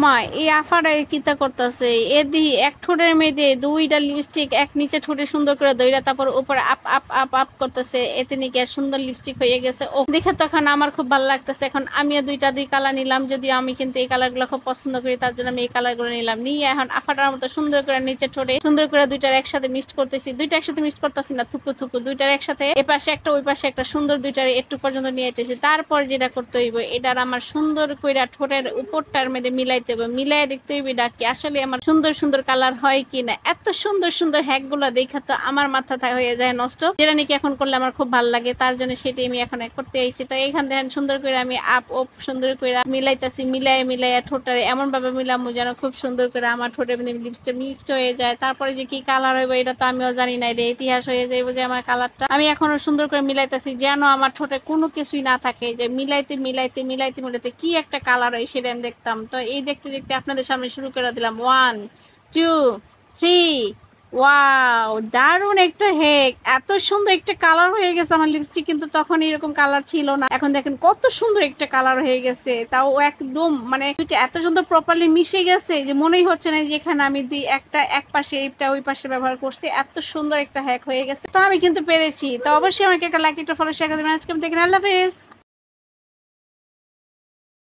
ওমা এই আফারা কিতা করতেছে এদি এক ঠোঁটের মেয়েদে দুইটা লিপস্টিক এক নিচে ঠোঁটে সুন্দর করে দইরা তারপর উপরে আপ আপ আপ আপ করতেছে এতে নাকি আর সুন্দর লিপস্টিক হয়ে গেছে ও দেখে তখন আমার খুব ভালো লাগতেছে এখন আমিও দুই কালার নিলাম যদিও আমি কিন্তু এই কালারগুলো খুব পছন্দ করি তার জন্য আমি এই কালারগুলো নিলাম নিয়ে এখন আফাটার মতো সুন্দর করে নিচে ঠোঁটে সুন্দর করে দুইটার একসাথে মিক্সড করতেছি দুইটা একসাথে মিক্সড করতেছি না থুকু থুকু দুইটার একসাথে এ পাশে একটা ওই পাশে একটা সুন্দর দুইটার একটু পর্যন্ত নিয়ে আইতেছি তারপর যেটা করতে হইব এটার আমার সুন্দর কইরা ঠোঁটের উপরটার মধ্যে মিলাইতে হবে মিলাই দেখতে হইবে ডাকি আসলে আমার সুন্দর সুন্দর কালার হয় কিনা এত সুন্দর সুন্দর হ্যাক গুলা দেখা তো আমার মাথা হয়ে যায় নষ্ট যেটা নাকি এখন করলে আমার খুব ভালো লাগে তার জন্য সেটাই আমি এখন করতে আইছি তো এইখান থেকে সুন্দর করে আমি আপ ওপ সুন্দর করে মিলাইতেছি মিলাইয়া ঠোঁটারে এমন ভাবে মিলামু যেন খুব সুন্দর করে আমার ঠোঁটের মধ্যে লিপস্টিক মিক্সড হয়ে যায় তারপরে যে কি কালার হইব এটা তো আমিও জানি না এটা ইতিহাস হয়ে যাইব যে আমার কালারটা আমি এখনো সুন্দর করে মিলাইতেছি যেন আমার ঠোঁটে কোনো কিছুই না থাকে যে মিলাইতে মিলাইতে মিলাইতে মিলাইতে কি একটা কালার হয় সেটা আমি দেখতাম তো এই দেখতে দেখতে আপনাদের সামনে শুরু করে দিলাম 1 2 3 ওয়াও দারুণ একটা হেক এত সুন্দর একটা কালার হয়ে গেছে আমার লিপস্টিক কিন্তু তখন এরকম কালার ছিল না এখন দেখেন কত সুন্দর একটা কালার হয়ে গেছে তাও একদম মানে দুইটা এত সুন্দর প্রপারলি মিশে গেছে যে মনেই হচ্ছে না যে এখানে আমি এক পাশে এইটা ওই পাশে ব্যবহার করছি এত সুন্দর একটা হ্যাক হয়ে গেছে তো আমি কিন্তু পেরেছি তো অবশ্যই আমাকে একটা লাইক একটা ফলো শেয়ার করে দেবেন আজকে আমি দেখেন আল্লাহ হাফেজ।